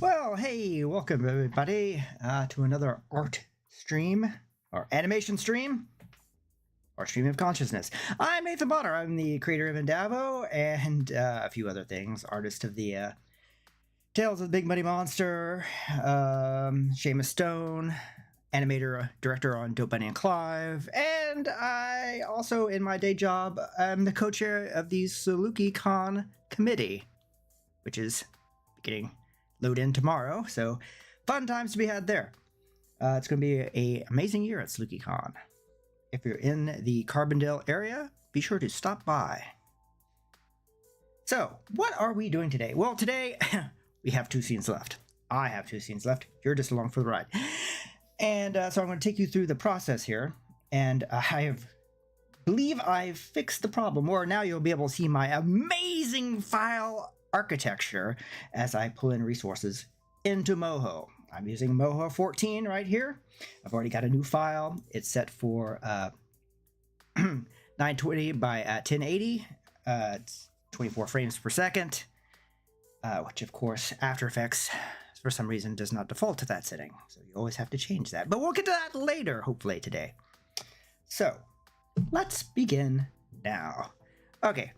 Well, hey, welcome everybody to another art stream or animation stream or stream of consciousness. I'm Nathan Bonner. I'm the creator of Endavo and a few other things, artist of the Tales of the Big Muddy Monster, Seamus Stone, animator, director on Dope Bunny and Clive, and I also, in my day job, am the co-chair of the SalukiCon committee, which is beginning load in tomorrow, so fun times to be had there. It's going to be an amazing year at SalukiCon. If you're in the Carbondale area, be sure to stop by. So, what are we doing today? Well, today we have 2 scenes left. I have 2 scenes left. You're just along for the ride. And so I'm going to take you through the process here. And believe I've fixed the problem, or now you'll be able to see my amazing file architecture as I pull in resources into Moho. I'm using Moho 14 right here. I've already got a new file. It's set for 920 by 1080. It's 24 frames per second, which of course After Effects for some reason does not default to that setting. So you always have to change that. But we'll get to that later, hopefully today. So let's begin now. Okay.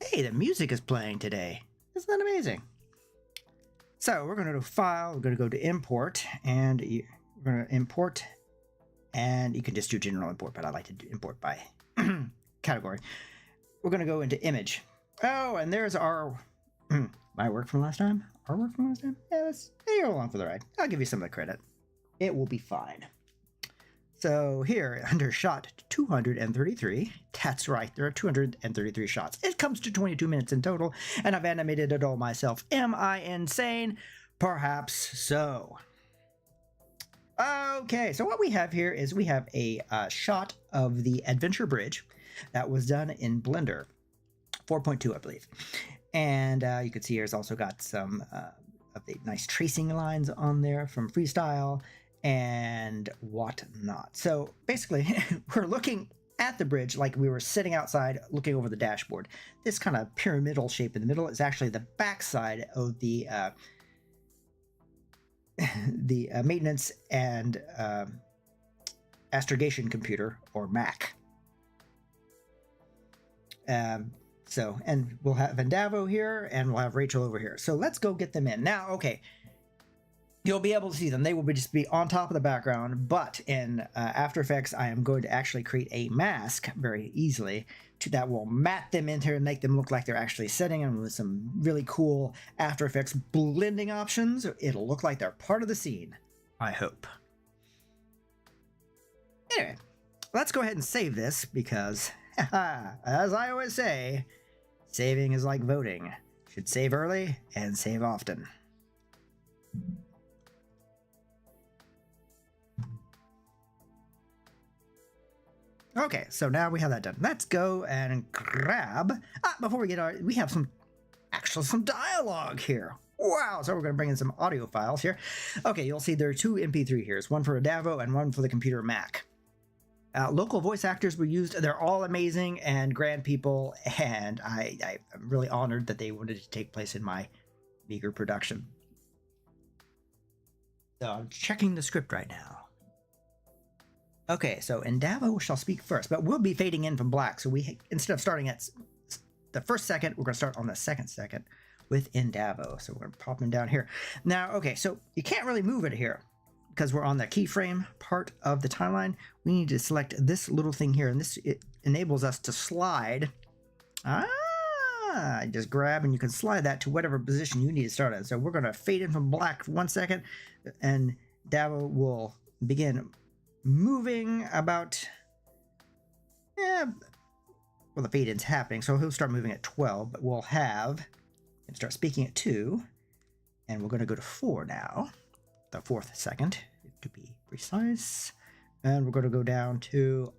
Hey, the music is playing today. Isn't that amazing? So we're going to go to File, we're going to go to Import, and we're going to import, and you can just do General Import, but I like to do import by category. We're going to go into Image. Oh, and there's our, my work from last time? Our work from last time? Yeah, you're along for the ride. I'll give you some of the credit. It will be fine. So here, under shot 233, that's right, there are 233 shots. It comes to 22 minutes in total, and I've animated it all myself. Am I insane? Perhaps so. Okay, so what we have here is we have a shot of the Adventure Bridge that was done in Blender 4.2, I believe. And you can see here's also got some of the nice tracing lines on there from Freestyle and whatnot. So basically, we're looking at the bridge like we were sitting outside looking over the dashboard. This kind of pyramidal shape in the middle is actually the backside of the maintenance and astrogation computer, or Mac. So, and we'll have Endavo here, and we'll have Rachel over here. So let's go get them in. Now, okay, you'll be able to see them. They will just be on top of the background, but in After Effects, I am going to actually create a mask very easily that will mat them into and make them look like they're actually sitting, and with some really cool After Effects blending options, it'll look like they're part of the scene, I hope. Anyway, let's go ahead and save this because, as I always say, saving is like voting. Should save early and save often. Okay, so now we have that done. Let's go and grab. Before we get we have some dialogue here. Wow, so we're going to bring in some audio files here. Okay, you'll see there are 2 MP3 here. One for Endavo and one for the computer Mac. Local voice actors were used. They're all amazing and grand people, and I'm really honored that they wanted to take place in my meager production. So I'm checking the script right now. Okay, so Endavo shall speak first, but we'll be fading in from black. So instead of starting at the first second, we're going to start on the second with Endavo. So we're going to pop him down here. Now, okay, so you can't really move it here because we're on the keyframe part of the timeline. We need to select this little thing here, and it enables us to slide. Just grab, and you can slide that to whatever position you need to start in. So we're going to fade in from black for 1 second, and Davo will begin moving about, well, the fade in's happening, so he'll start moving at 12, but we'll have him start speaking at 2, and we're going to go to 4 now, the 4th second, to be precise, and we're going to go down to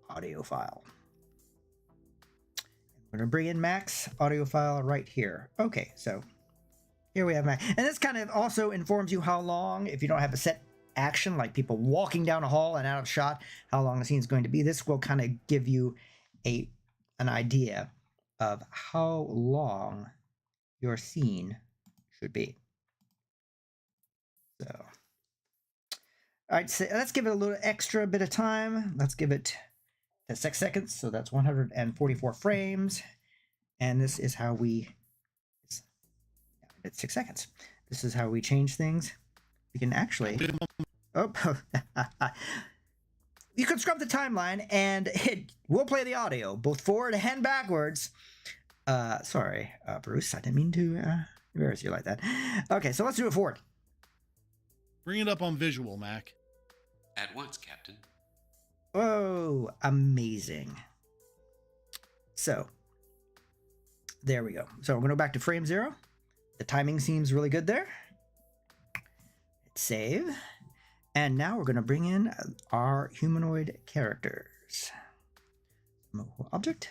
audio file. We're going to bring in Mac's audio file right here. Okay, so here we have Mac, and this kind of also informs you how long, if you don't have a set action, like people walking down a hall and out of shot, how long the scene is going to be. This will kind of give you an idea of how long your scene should be. So, all right, so let's give it a little extra bit of time. Let's give it 6 seconds. So that's 144 frames. And this is how we, it's 6 seconds. This is how we change things. We can actually, oh, you can scrub the timeline and it will play the audio, both forward and backwards. Sorry, Bruce, I didn't mean to embarrass you like that. Okay, so let's do it forward. Bring it up on visual, Mac. At once, Captain. Oh, amazing. So, there we go. So we're going to go back to frame 0. The timing seems really good there. Hit save. And now we're going to bring in our humanoid characters. Mobile object.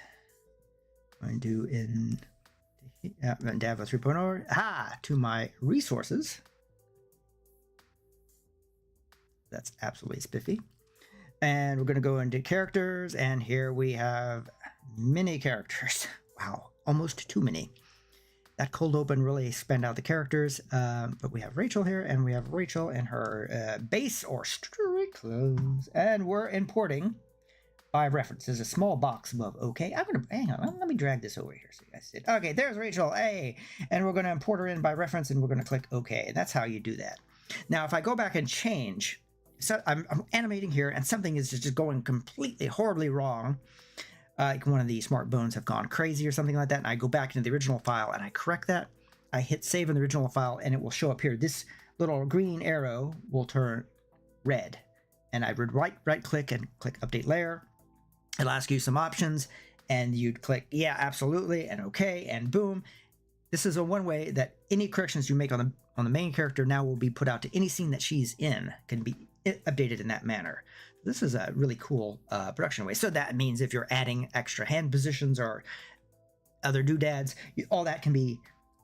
I'm going to do in Davo 3.0. To my resources. That's absolutely spiffy. And we're going to go into characters, and here we have many characters. Wow, almost too many. That cold open really spanned out the characters, but we have Rachel here, and we have Rachel in her base or street clothes, and we're importing by reference. There's a small box above OK. I'm going to, hang on, let me drag this over here so you guys see it. Okay, there's Rachel, A, and we're going to import her in by reference, and we're going to click OK, and that's how you do that. Now, if I go back and change... So I'm animating here, and something is just going completely, horribly wrong. Like one of the smart bones have gone crazy or something like that, and I go back into the original file, and I correct that. I hit save in the original file, and it will show up here. This little green arrow will turn red. And I would right-click and click Update Layer. It'll ask you some options, and you'd click, yeah, absolutely, and OK, and boom. This is a one way that any corrections you make on the main character now will be put out to any scene that she's in, can be updated in that manner. This is a really cool production way. So that means if you're adding extra hand positions or other doodads, all that can be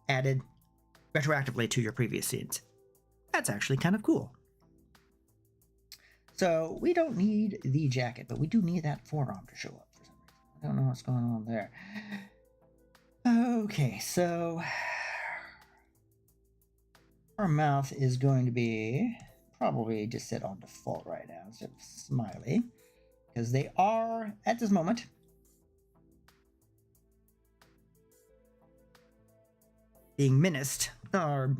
added retroactively to your previous scenes. That's actually kind of cool. So we don't need the jacket, but we do need that forearm to show up for some reason. I don't know what's going on there. Okay, so our mouth is going to be probably just set on default right now instead of smiley, because they are at this moment being menaced, or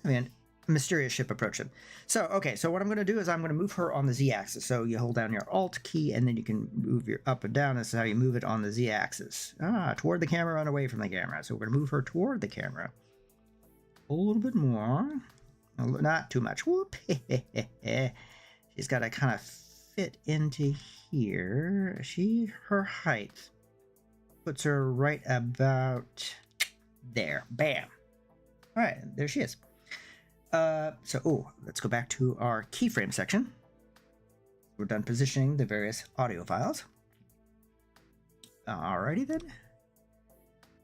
a mysterious ship approaching. So okay, so what I'm going to do is I'm going to move her on the z-axis. So you hold down your alt key and then you can move your up and down. This is how you move it on the z-axis. Toward the camera and away from the camera. So we're going to move her toward the camera a little bit more. Not too much. Whoop. She's got to kind of fit into here. Her height puts her right about there. Bam. All right, there she is. Let's go back to our keyframe section. We're done positioning the various audio files. Alrighty then.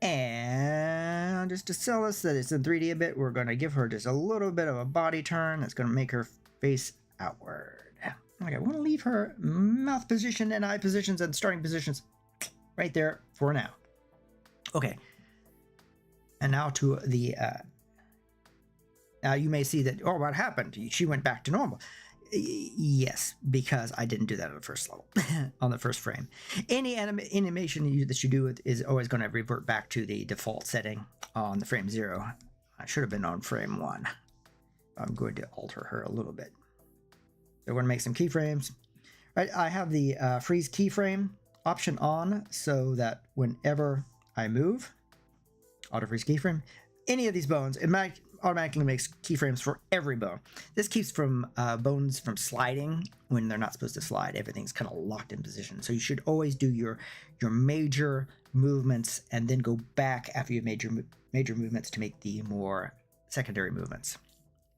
And just to sell us that it's in 3D a bit, we're going to give her just a little bit of a body turn. That's going to make her face outward. Okay, I want to leave her mouth position and eye positions and starting positions right there for now. Okay. And now to the... Now you may see that, oh, what happened? She went back to normal. Yes, because I didn't do that on the first level, on the first frame. Any animation that you do is always going to revert back to the default setting on the frame 0. I should have been on frame 1. I'm going to alter her a little bit. So we're going to make some keyframes. Right, I have the freeze keyframe option on so that whenever I move, auto freeze keyframe, any of these bones, it might automatically makes keyframes for every bone. This keeps from bones from sliding when they're not supposed to slide. Everything's kind of locked in position. So you should always do your major movements and then go back after you've made your major movements to make the more secondary movements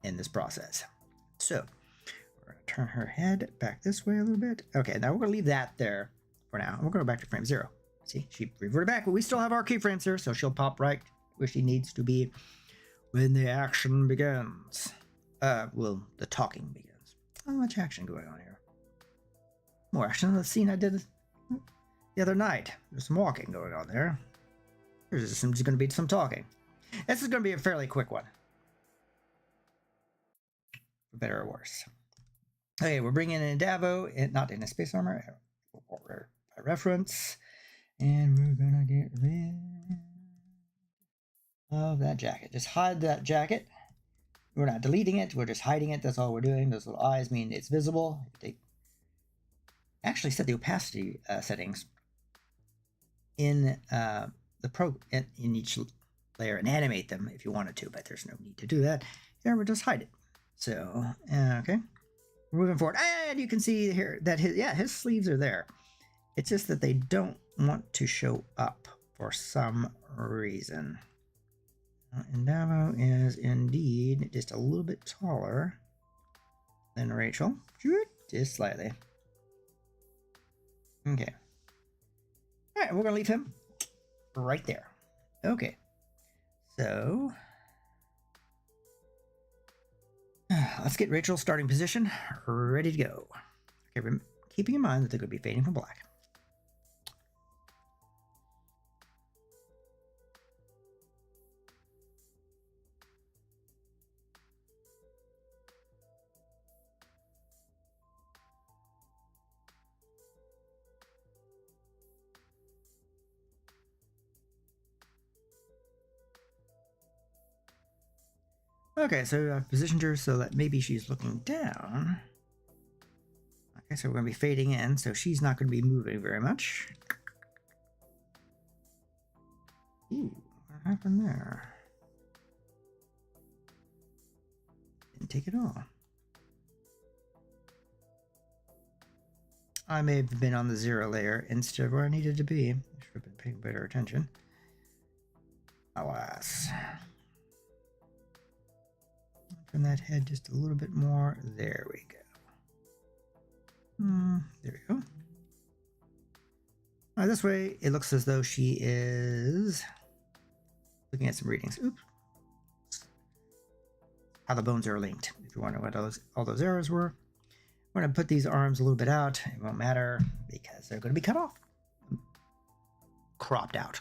in this process. So we're going to turn her head back this way a little bit. Okay, now we're going to leave that there for now. We're going to go back to frame 0. See, she reverted back, but we still have our keyframes here, so she'll pop right where she needs to be when the action begins. The talking begins. Not much action going on here. More action than the scene I did the other night. There's some walking going on there. There's going to be some talking. This is going to be a fairly quick one. for better or worse. Okay, we're bringing in Davo, not in a space armor, by reference, and we're gonna get rid of that jacket. Just hide that jacket. We're not deleting it, we're just hiding it. That's all we're doing. Those little eyes mean it's visible. Actually set the opacity settings in in each layer and animate them if you wanted to, but there's no need to do that. Here, we'll just hide it. So, okay. We're moving forward. And you can see here that his sleeves are there. It's just that they don't want to show up for some reason. And Davo is indeed just a little bit taller than Rachel. Just slightly. Okay. All right, we're going to leave him right there. Okay. So, let's get Rachel's starting position ready to go. Okay, keeping in mind that they're going to be fading from black. Okay, so I've positioned her so that maybe she's looking down. Okay, so we're going to be fading in, so she's not going to be moving very much. Ooh, what happened there? Didn't take it all. I may have been on the 0 layer instead of where I needed to be. I should have been paying better attention. Alas. Turn that head just a little bit more. There we go. There we go. This way, it looks as though she is looking at some readings. Oops. How the bones are linked. If you wonder what all those errors were. I'm going to put these arms a little bit out. It won't matter because they're going to be cut off. Cropped out.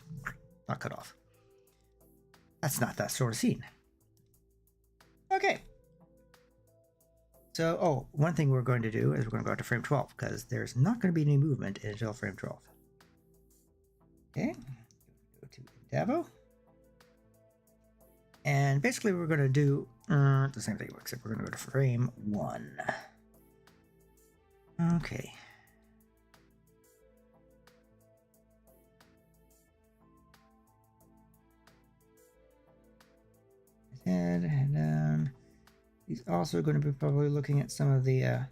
Not cut off. That's not that sort of scene. Okay. So, one thing we're going to do is we're going to go out to frame 12 because there's not going to be any movement until frame 12. Okay. Go to Davo. And basically we're going to do the same thing, except we're going to go to frame 1. Okay. Head down. He's also going to be probably looking at some of the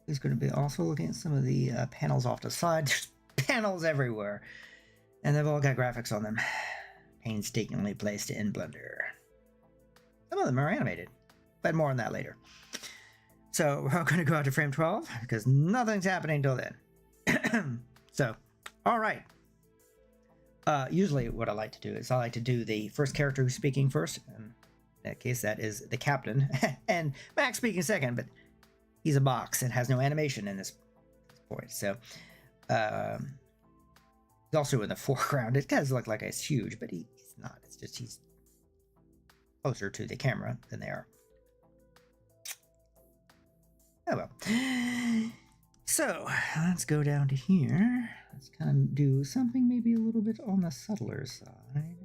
he's going to be also looking at some of the panels off to the side. There's panels everywhere, and they've all got graphics on them, painstakingly placed in Blender. Some of them are animated, but more on that later. So we're going to go out to frame 12 because nothing's happening until then. So, all right. Usually what I like to do is I like to do the first character who's speaking first. In that case, that is the captain. And Max speaking second, but he's a box and has no animation in this point. So he's also in the foreground. It does look like it's huge, but he's not. It's just he's closer to the camera than they are. Oh well. So let's go down to here. Let's kind of do something maybe a little bit on the subtler side.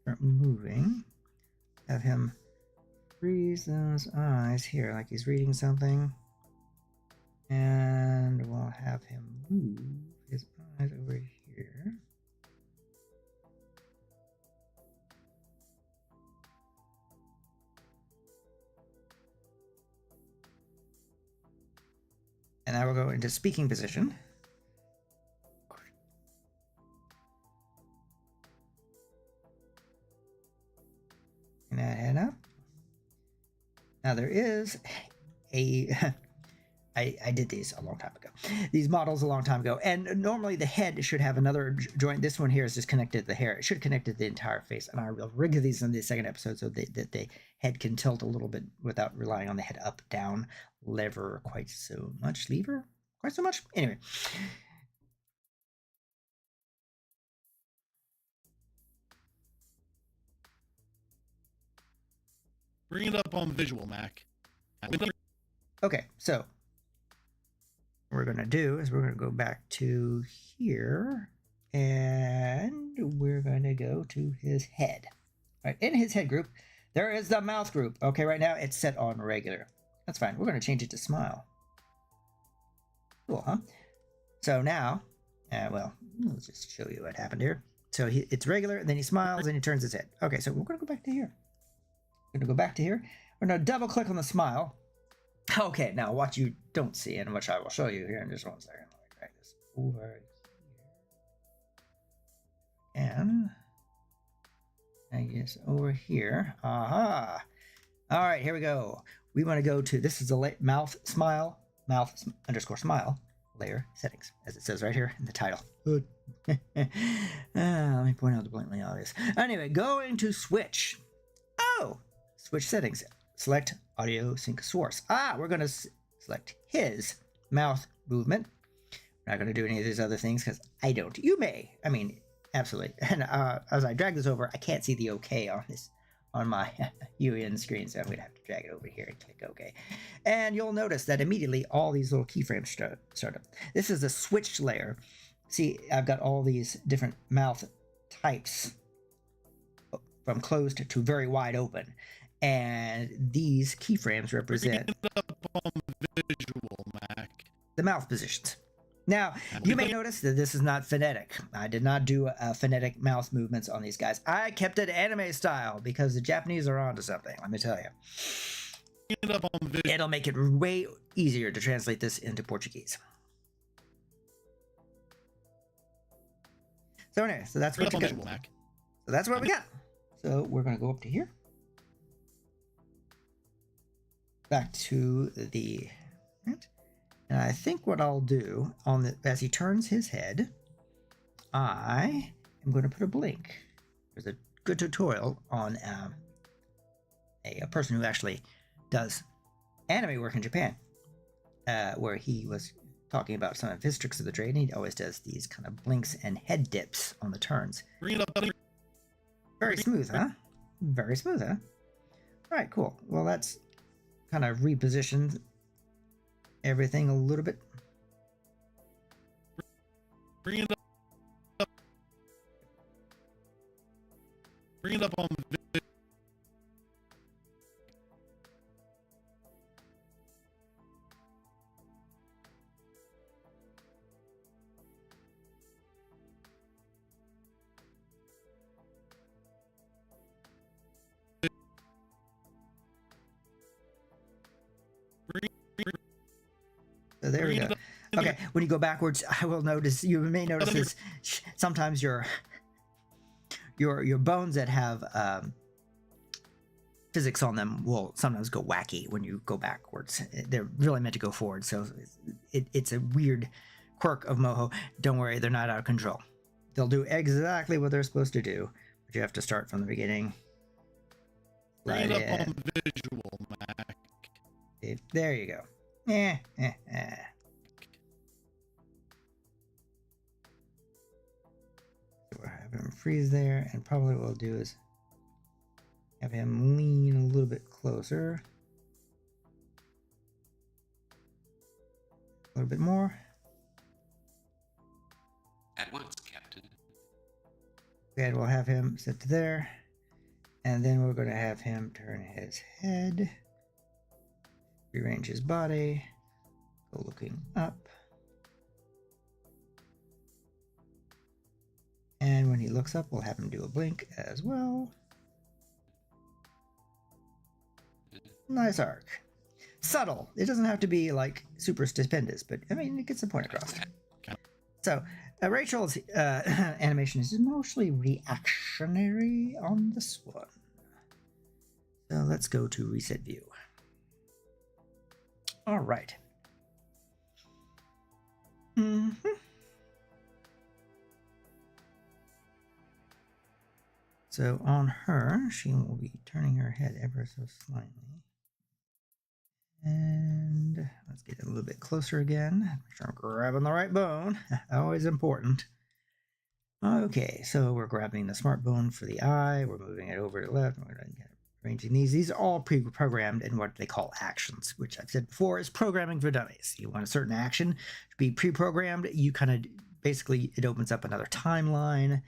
Start moving. Have him freeze those eyes here like he's reading something. And we'll have him move his eyes over here. And I will go into speaking position. And that head up. Now there is a I did these a long time ago. These models a long time ago. And normally the head should have another joint. This one here is just connected to the hair. It should connect to the entire face. And I will rig these in the second episode so that the head can tilt a little bit without relying on the head up, down, lever quite so much. Lever? Quite so much? Anyway. Bring it up on visual, Mac. Okay, so what we're going to do is we're going to go back to here, and we're going to go to his head. All right, in his head group, there is the mouth group. Okay, right now it's set on regular. That's fine. We're going to change it to smile. Cool, huh? So now, well, let's just show you what happened here. So it's regular, and then he smiles, and he turns his head. Okay, so we're going to go back to here. We're going to go back to here. We're going to double click on the smile. Okay, now what you don't see, and which I will show you here in just 1 second. Let me drag this over here. And I guess over here. Aha. All right, here we go. We want to go to, this is the mouth underscore smile layer settings, as it says right here in the title. Good. Let me point out the blatantly obvious. Anyway, going to switch. Oh, switch settings. Select audio sync source. We're going to select his mouth movement. We're not going to do any of these other things because I don't. You may. I mean, absolutely. And as I drag this over, I can't see the OK on my UN screen, so I'm going to have to drag it over here and click OK. And you'll notice that immediately all these little keyframes start up. This is a switch layer. See, I've got all these different mouth types from closed to very wide open. And these keyframes represent visual, Mac. The mouth positions. Now, you may notice that this is not phonetic. I did not do phonetic mouth movements on these guys. I kept it anime style because the Japanese are onto something, let me tell you. It'll make it way easier to translate this into Portuguese. So anyway, so that's what you got. So that's what we got. So we're going to go up to here. Back to the, and I think what I'll do as he turns his head, I am going to put a blink. There's a good tutorial on a person who actually does anime work in Japan, where he was talking about some of his tricks of the trade, and he always does these kind of blinks and head dips on the turns. Very smooth, huh? Very smooth, huh? All right, cool. Well, that's kind of repositioned everything a little bit. Bring it up. Bring it up on So there we go. Okay, when you go backwards, I will notice, you may notice this, sometimes your bones that have physics on them will sometimes go wacky when you go backwards. They're really meant to go forward, so it's a weird quirk of Moho. Don't worry, they're not out of control. They'll do exactly what they're supposed to do, but you have to start from the beginning. Bring it up on visual, Mac. There you go. We'll have him freeze there, and probably what we'll do is have him lean a little bit closer. A little bit more. At once, Captain. And we'll have him sit to there. And then we're going to have him turn his head. Rearrange his body. Go looking up. And when he looks up, we'll have him do a blink as well. Nice arc. Subtle. It doesn't have to be like super stupendous, but I mean, it gets the point across. So, Rachel's animation is mostly reactionary on this one. So let's go to reset view. All right. Hmm. So on her, she will be turning her head ever so slightly. And let's get a little bit closer again. Make sure I'm grabbing the right bone. Always important. Okay, so we're grabbing the smart bone for the eye. We're moving it over to the left. We're arranging these. These are all pre-programmed in what they call actions, which I've said before is programming for dummies. You want a certain action to be pre-programmed. You kind of basically, it opens up another timeline,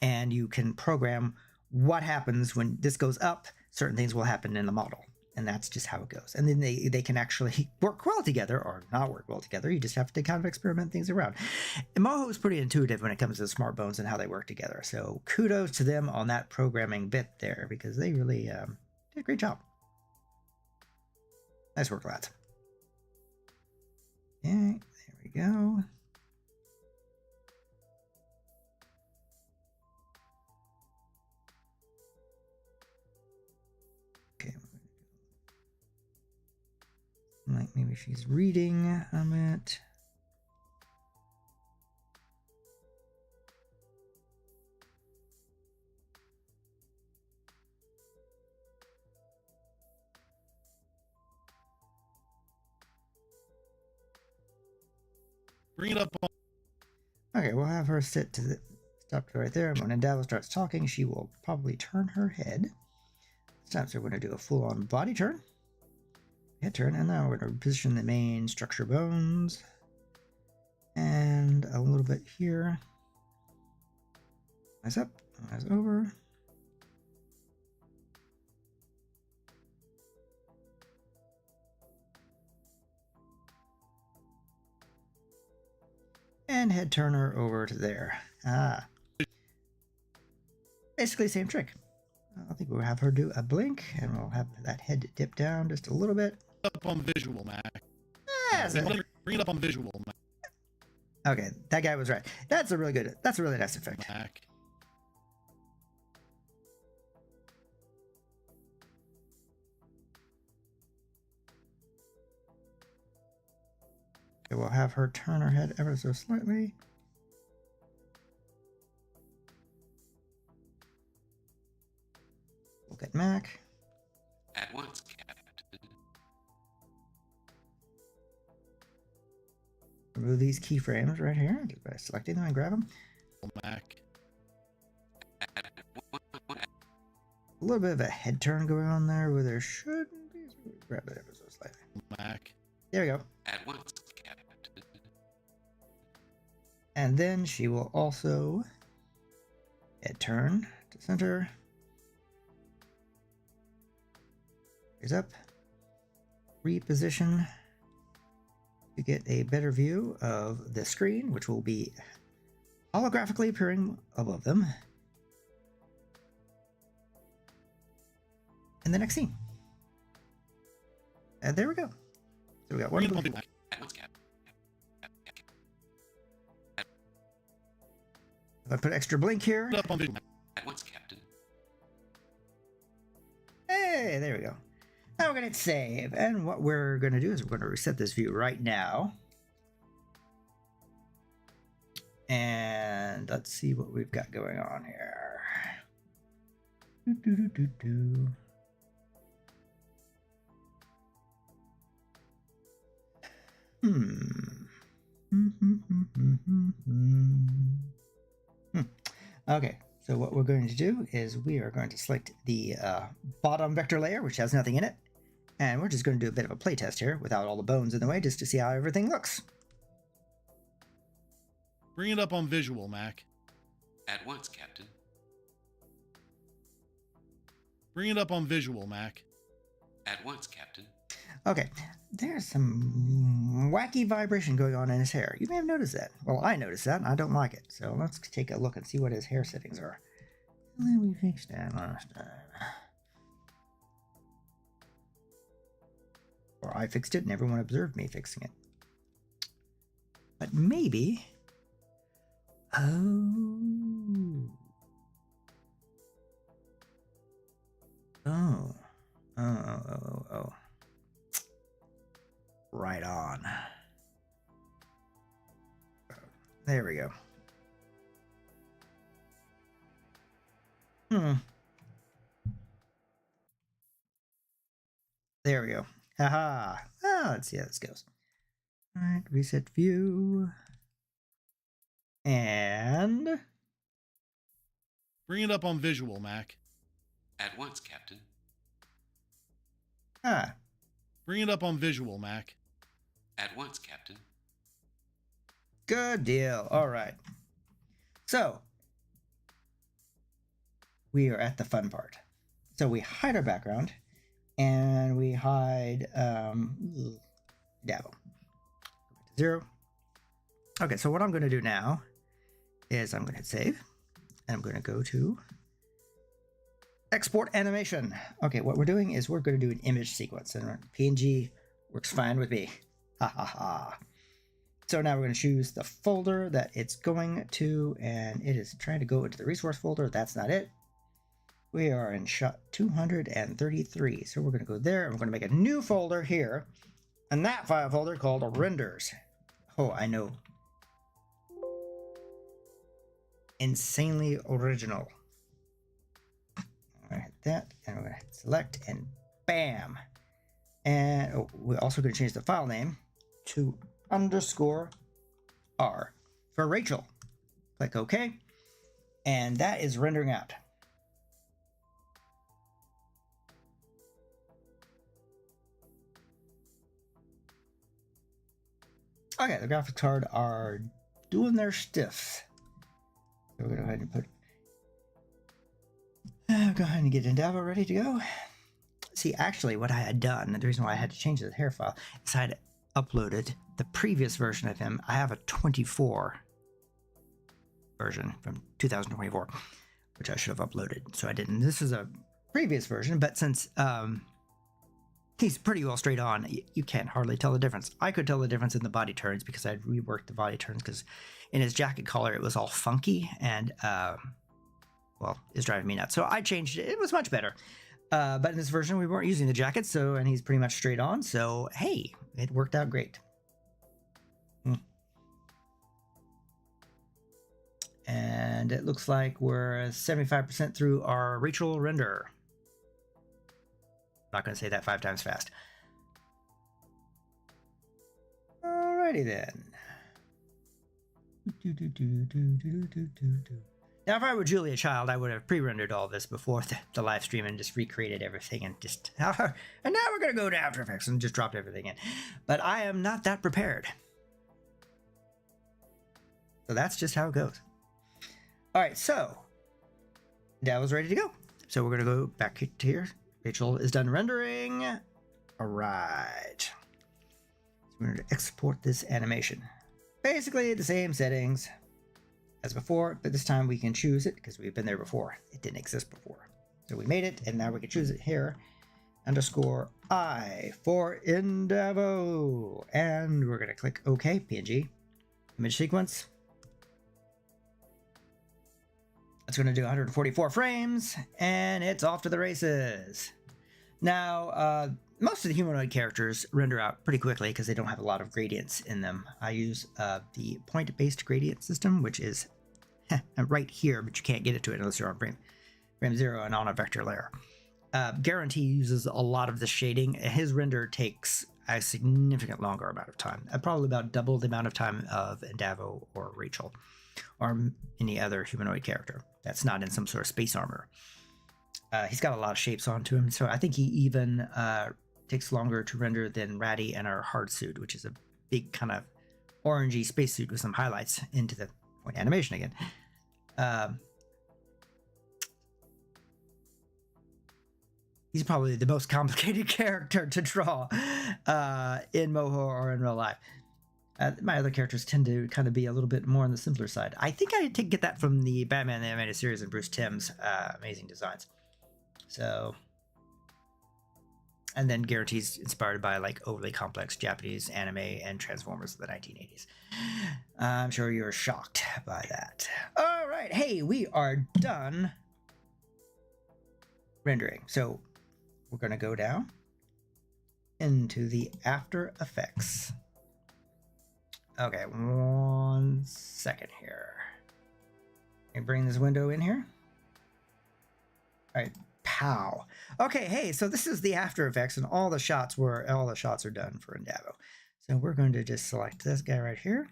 and you can program what happens when this goes up. Certain things will happen in the model. And that's just how it goes. And then they can actually work well together or not work well together. You just have to kind of experiment things around. And Moho is pretty intuitive when it comes to smart bones and how they work together. So kudos to them on that programming bit there, because they really did a great job. Nice work, lads. Okay, there we go. Okay. Like maybe she's reading a bit. Bring it up on. Okay, we'll have her sit to the stop right there. When Endava starts talking, she will probably turn her head. This time, so we're going to do a full-on body turn. Head turn, and now we're going to position the main structure bones. And a little bit here. Eyes up, eyes over. And head turner over to there. Ah. Basically same trick. I think we'll have her do a blink, and we'll have that head dip down just a little bit. Up on visual, Mac. Bring it up on visual, Mac. Okay, that guy was right. That's a really nice effect. Mac. Okay, we'll have her turn her head ever so slightly. Look at Mac. At once, Captain. Remove these keyframes right here just by selecting them and grab them. Mac. A little bit of a head turn going on there where there shouldn't be. So grab it ever so slightly. Mac. There we go. At once, Captain. And then she will also head turn to center. Raise up. Reposition to get a better view of the screen, which will be holographically appearing above them. And the next scene. And there we go. So we got one. Bring it up on visual, Mac. At once, Captain. If I put extra blink here. Bring it up on visual, Mac. At once, Captain. Hey, there we go. Now we're going to hit save. And what we're going to do is we're going to reset this view right now. And let's see what we've got going on here. Okay, so what we're going to do is we are going to select the bottom vector layer, which has nothing in it. And we're just going to do a bit of a playtest here without all the bones in the way, just to see how everything looks. Bring it up on visual, Mac. At once, Captain. Bring it up on visual, Mac. At once, Captain. Okay, there's some wacky vibration going on in his hair. You may have noticed that. Well, I noticed that, and I don't like it. So let's take a look and see what his hair settings are. And then we fixed that last time. Or I fixed it and everyone observed me fixing it. But maybe... Oh. Oh. Right on. There we go. There we go. Haha. Let's see how this goes. All right, reset view. And Bring it up on visual, Mac. At once, Captain. Bring it up on visual, Mac. At once, Captain. good deal. All right. So we are at the fun part. So we hide our background and we hide Davo. 0. Okay, so what I'm going to do now is I'm going to hit save and I'm going to go to export animation. Okay, what we're doing is we're going to do an image sequence, and PNG works fine with me. Ha ha ha. So now we're going to choose the folder that it's going to, and it is trying to go into the resource folder. That's not it. We are in shot 233. So we're going to go there and we're going to make a new folder here, and that file folder called renders. Oh, I know. Insanely original. I'm going to hit that, and we're going to hit select, and bam. And we're also going to change the file name to _R for Rachel. Click OK. And that is rendering out. Okay, the graphics card are doing their stiff. So we're going to go ahead and put... go ahead and get Davo ready to go. See, actually, what I had done, the reason why I had to change the hair file, is I had uploaded the previous version of him. I have a 24 version from 2024, which I should have uploaded. So I didn't. This is a previous version, but since he's pretty well straight on, you can't hardly tell the difference. I could tell the difference in the body turns because I'd reworked the body turns, because in his jacket collar it was all funky and well, it's driving me nuts. So I changed it. It was much better. But in this version, we weren't using the jacket, so, and he's pretty much straight on. So, hey, it worked out great. And it looks like we're 75% through our Rachel render. I'm not going to say that 5 times fast. Alrighty then. Now, if I were Julia Child, I would have pre-rendered all this before the live stream and just recreated everything and just... And now we're going to go to After Effects and just dropped everything in. But I am not that prepared. So that's just how it goes. All right, so Davo's ready to go. So we're going to go back to here. Rachel is done rendering. All right. So we're going to export this animation. Basically the same settings as before, but this time we can choose it because we've been there before. It didn't exist before. So we made it, and now we can choose it here. _I for Davo. And we're going to click OK, PNG. Image sequence. It's going to do 144 frames, and it's off to the races. Now, most of the humanoid characters render out pretty quickly because they don't have a lot of gradients in them. I use the point-based gradient system, which is right here, but you can't get it to it unless you're on frame 0 and on a vector layer. Guarantee uses a lot of the shading. His render takes a significant longer amount of time, probably about double the amount of time of Davo or Rachel or any other humanoid character that's not in some sort of space armor. He's got a lot of shapes onto him, so I think he even takes longer to render than Ratty and our hard suit, which is a big kind of orangey spacesuit with some highlights into the point animation again. He's probably the most complicated character to draw in Moho or in real life. My other characters tend to kind of be a little bit more on the simpler side. I think I get that from the Batman the Animated Series and Bruce Timm's amazing designs. So, and then Guarantee's inspired by like overly complex Japanese anime and Transformers of the 1980s. I'm sure you're shocked by that. All right, hey, we are done rendering. So we're going to go down into the After Effects Okay, 1 second here. Let me bring this window in here. All right, pow. Okay, hey, so this is the After Effects, and all the shots are done for Indavo. So we're going to just select this guy right here.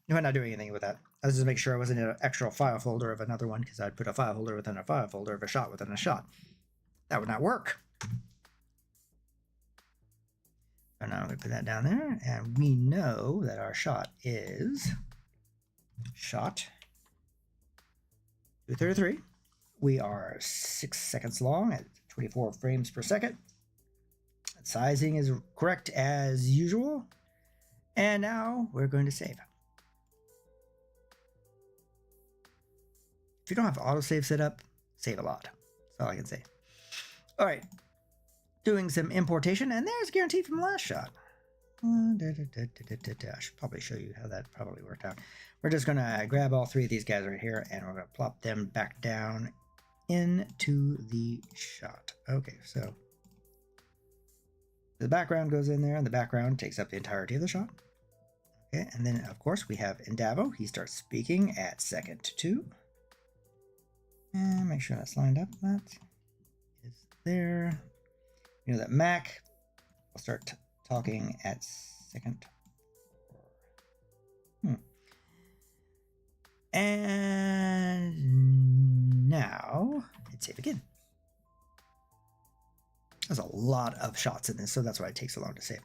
We're not doing anything with that. I was just make sure I wasn't in an extra file folder of another one, because I'd put a file folder within a file folder of a shot within a shot. That would not work. So now I'm going to put that down there, and we know that our shot is shot 233. We are 6 seconds long at 24 frames per second. Sizing is correct as usual. And now we're going to save. If you don't have autosave set up, save a lot. That's all I can say. All right. Doing some importation, and there's guarantee from the last shot. I should probably show you how that probably worked out. We're just going to grab all three of these guys right here, and we're going to plop them back down into the shot. Okay, so the background goes in there, and the background takes up the entirety of the shot. Okay, and then, of course, we have Indavo. He starts speaking at second 2. And make sure that's lined up. That is there. You know that Mac will start talking at second 4. And now hit save again. There's a lot of shots in this, so that's why it takes so long to save.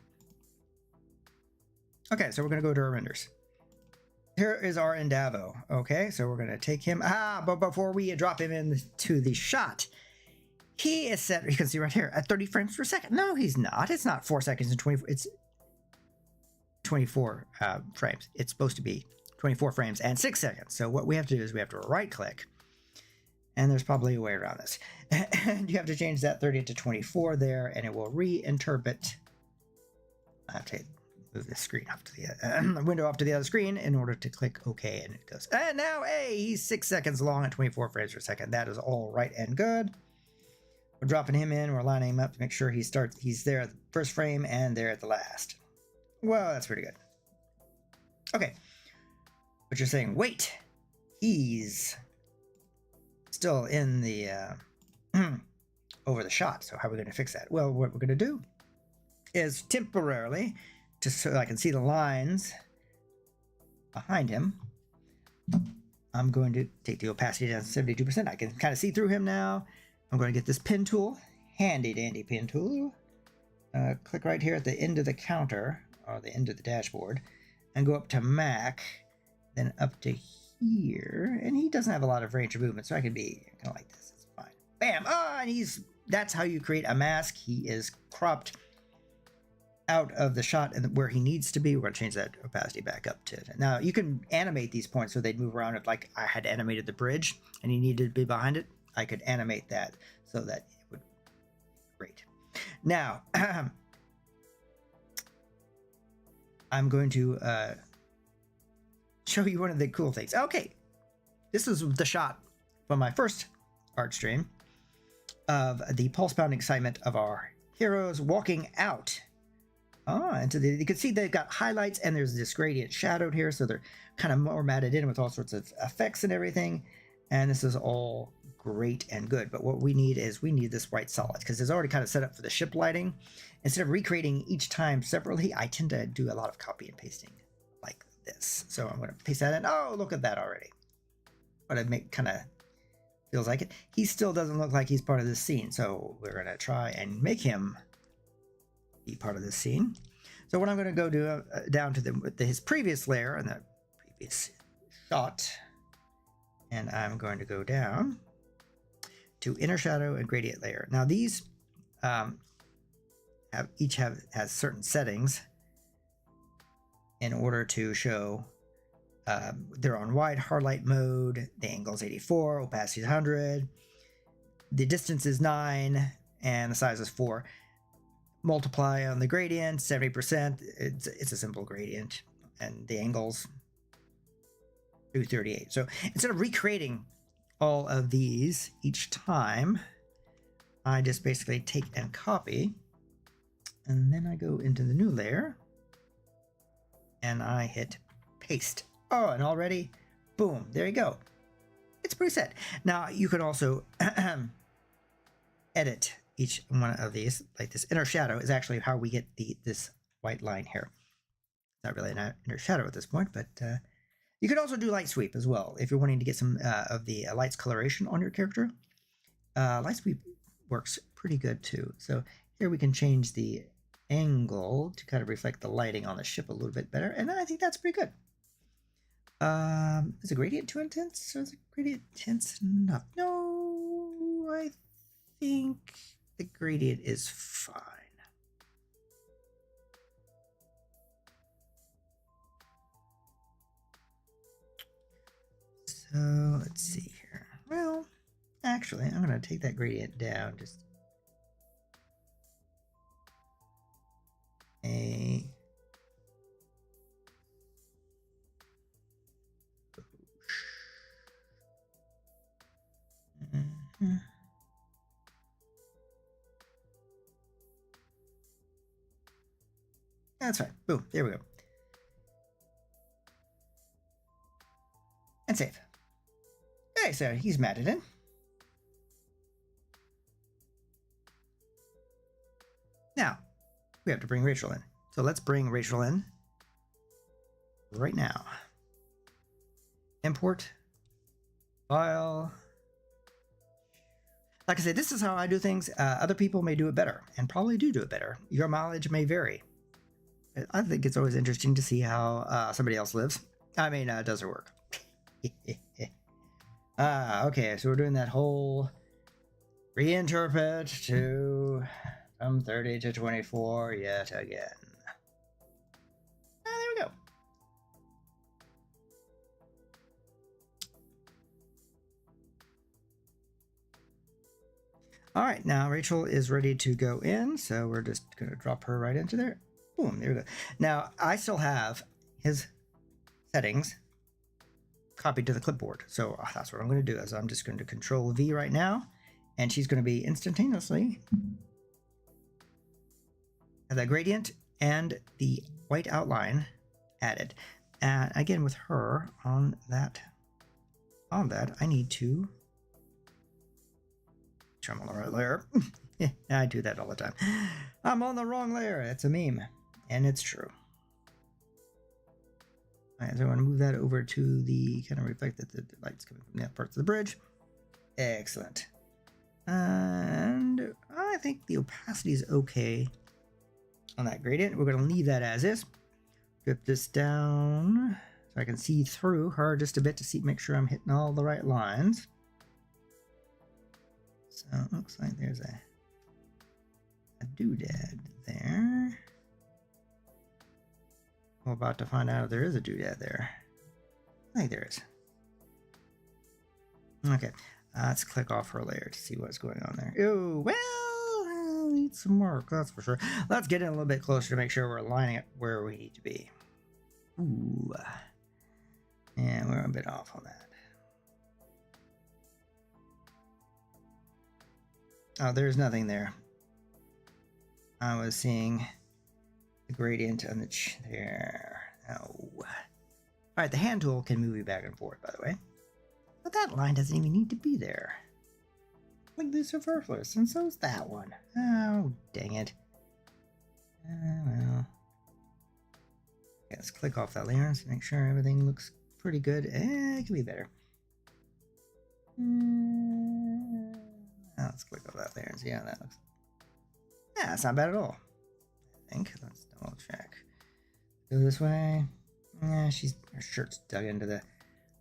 Okay, so we're going to go to our renders. Here is our Indavo. Okay, so we're going to take him. But before we drop him into the shot, he is set, you can see right here, at 30 frames per second. No, he's not. It's not 4 seconds and 24. It's 24 frames. It's supposed to be 24 frames and 6 seconds. So what we have to do is we have to right click. And there's probably a way around this. And you have to change that 30 to 24 there, and it will reinterpret. I have to move the screen off to the window off to the other screen in order to click OK, and it goes. And now, hey, he's 6 seconds long at 24 frames per second. That is all right and good. We're dropping him in. We're lining him up to make sure he's there at the first frame and there at the last. Well, that's pretty good. Okay. But you're saying, wait, he's still in the over the shot. So how are we going to fix that? Well, what we're going to do is temporarily, just so I can see the lines behind him, I'm going to take the opacity down to 72%. I can kind of see through him now. I'm going to get this pen tool, handy dandy pen tool. Click right here at the end of the counter, or the end of the dashboard, and go up to Mac, then up to here. And he doesn't have a lot of range of movement, so I can be kind of like this. It's fine. Bam! Oh, and that's how you create a mask. He is cropped out of the shot and where he needs to be. We're going to change that opacity back up to. Now, you can animate these points so they'd move around. If, like, I had animated the bridge and he needed to be behind it, I could animate that so that it would be great. Now, I'm going to show you one of the cool things. Okay, this is the shot from my first art stream of the pulse-pounding excitement of our heroes walking out. And so you can see they've got highlights, and there's this gradient shadowed here, so they're kind of more matted in with all sorts of effects and everything. And this is all great and good, but what we need is this white solid, because it's already kind of set up for the ship lighting. Instead of recreating each time separately, I tend to do a lot of copy and pasting like this. So I'm going to paste that in. Oh, look at that already. But it kind of feels like it. He still doesn't look like he's part of this scene, so we're going to try and make him be part of this scene. So what I'm going to go do down to his previous layer and the previous shot, and I'm going to go down to inner shadow and gradient layer. Now these has certain settings in order to show. They're on wide hard light mode. The angle is 84, opacity is 100, the distance is 9, and the size is 4. Multiply on the gradient 70%. It's a simple gradient, and the angles 238. So instead of recreating all of these each time, I just basically take and copy, and then I go into the new layer and I hit Paste. Oh, and already, boom, there you go. It's preset. Now, you could also edit each one of these. Like this inner shadow is actually how we get this white line here. Not really an inner shadow at this point, but you could also do light sweep as well if you're wanting to get some of the lights coloration on your character. Light sweep works pretty good too. So here we can change the angle to kind of reflect the lighting on the ship a little bit better, and I think that's pretty good. Is a gradient too intense, or is a gradient intense enough? No, I think the gradient is fine. So let's see here. Well, actually, I'm going to take that gradient down just a That's fine. Boom. There we go. And save. Okay, so he's matted in. Now, we have to bring Rachel in. So let's bring Rachel in right now. Import. File. Like I said, this is how I do things. Other people may do it better, and probably do it better. Your mileage may vary. I think it's always interesting to see how somebody else lives. I mean, does their work. Okay, so we're doing that whole reinterpret to from 30 to 24 yet again. There we go. All right, now Rachel is ready to go in, so we're just going to drop her right into there. Boom, there we go. Now, I still have his settings copied to the clipboard, so that's what I'm going to do. Is I'm just going to Control V right now, and she's going to be instantaneously have that gradient and the white outline added. And again, with her on that, I need to I'm on the right layer. I do that all the time. I'm on the wrong layer. It's a meme, and it's true. All right, so I want to move that over to the kind of reflect that the light's coming from the parts of the bridge. Excellent. And I think the opacity is okay on that gradient. We're going to leave that as is. Drip this down so I can see through her just a bit to make sure I'm hitting all the right lines. So it looks like there's a doodad there. We're about to find out if there is a doodad there. I think there is. Okay, let's click off her layer to see what's going on there. Oh, well, I'll need some work, that's for sure. Let's get in a little bit closer to make sure we're lining it where we need to be. Ooh. And we're a bit off on that. Oh, there's nothing there. I was seeing the gradient on the there. Oh. Alright, the hand tool can move you back and forth, by the way. But that line doesn't even need to be there. Like the superfluous, and so's that one. Oh, dang it. Well. Okay, let's click off that layer to make sure everything looks pretty good. It could be better. Let's click off that layer and see how that looks. Yeah, it's not bad at all. I think. Let's double check. Go this way. Yeah, her shirt's dug into the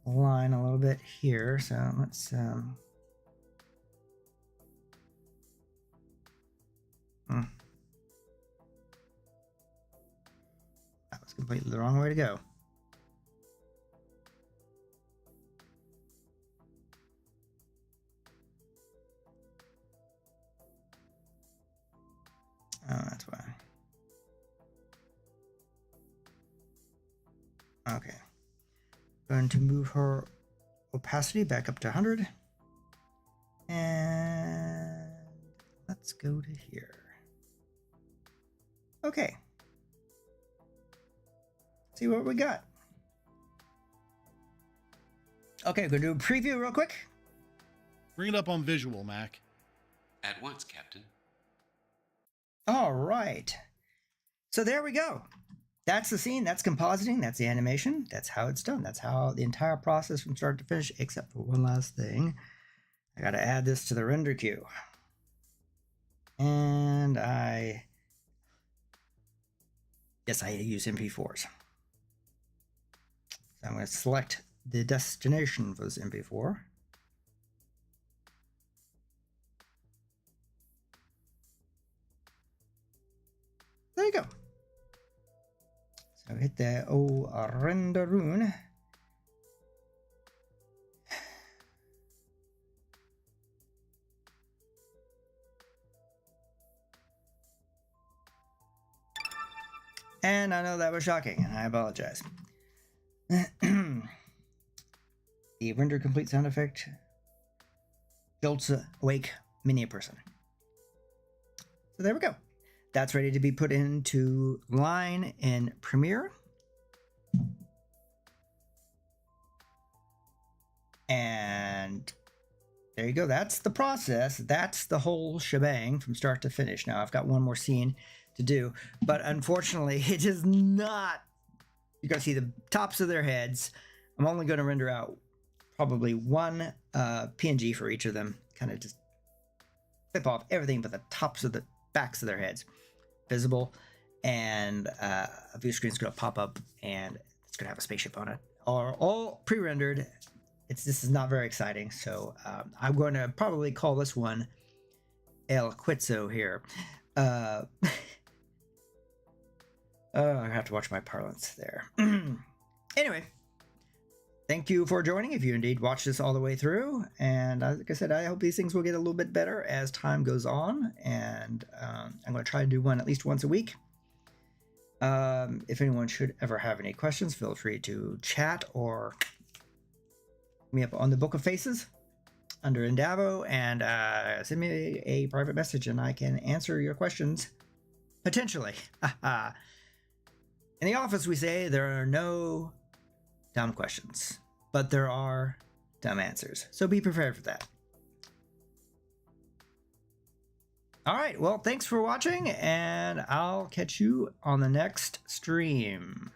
line a little bit here, so let's that was completely the wrong way to go. Oh, that's why. Okay. Going to move her opacity back up to 100. And let's go to here. Okay. See what we got. Okay, we're gonna do a preview real quick. Bring it up on visual, Mac. At once, Captain. All right. So there we go. That's the scene. That's compositing. That's the animation. That's how it's done. That's how the entire process from start to finish, except for one last thing. I got to add this to the render queue. And yes, I use MP4s. So I'm going to select the destination for this MP4. There you go. So hit the render rune. And I know that was shocking, and I apologize. The render complete sound effect jolts awake many a person. So there we go. That's ready to be put into line in Premiere. And there you go. That's the process. That's the whole shebang from start to finish. Now I've got one more scene to do, but unfortunately it is not. You're going to see the tops of their heads. I'm only going to render out probably one PNG for each of them. Kind of just flip off everything but the tops of the backs of their heads visible, and a view screen is going to pop up and it's going to have a spaceship on it. Are all pre-rendered. This is not very exciting, so I'm going to probably call this one El Quizzo here. I have to watch my parlance there. Anyway, thank you for joining, if you indeed watched this all the way through. And like I said, I hope these things will get a little bit better as time goes on. And I'm going to try to do one at least once a week. If anyone should ever have any questions, feel free to chat or hit me up on the Book of Faces under Indavo and send me a private message and I can answer your questions, potentially. In the office, we say there are no dumb questions, but there are dumb answers. So be prepared for that. All right. Well, thanks for watching, and I'll catch you on the next stream.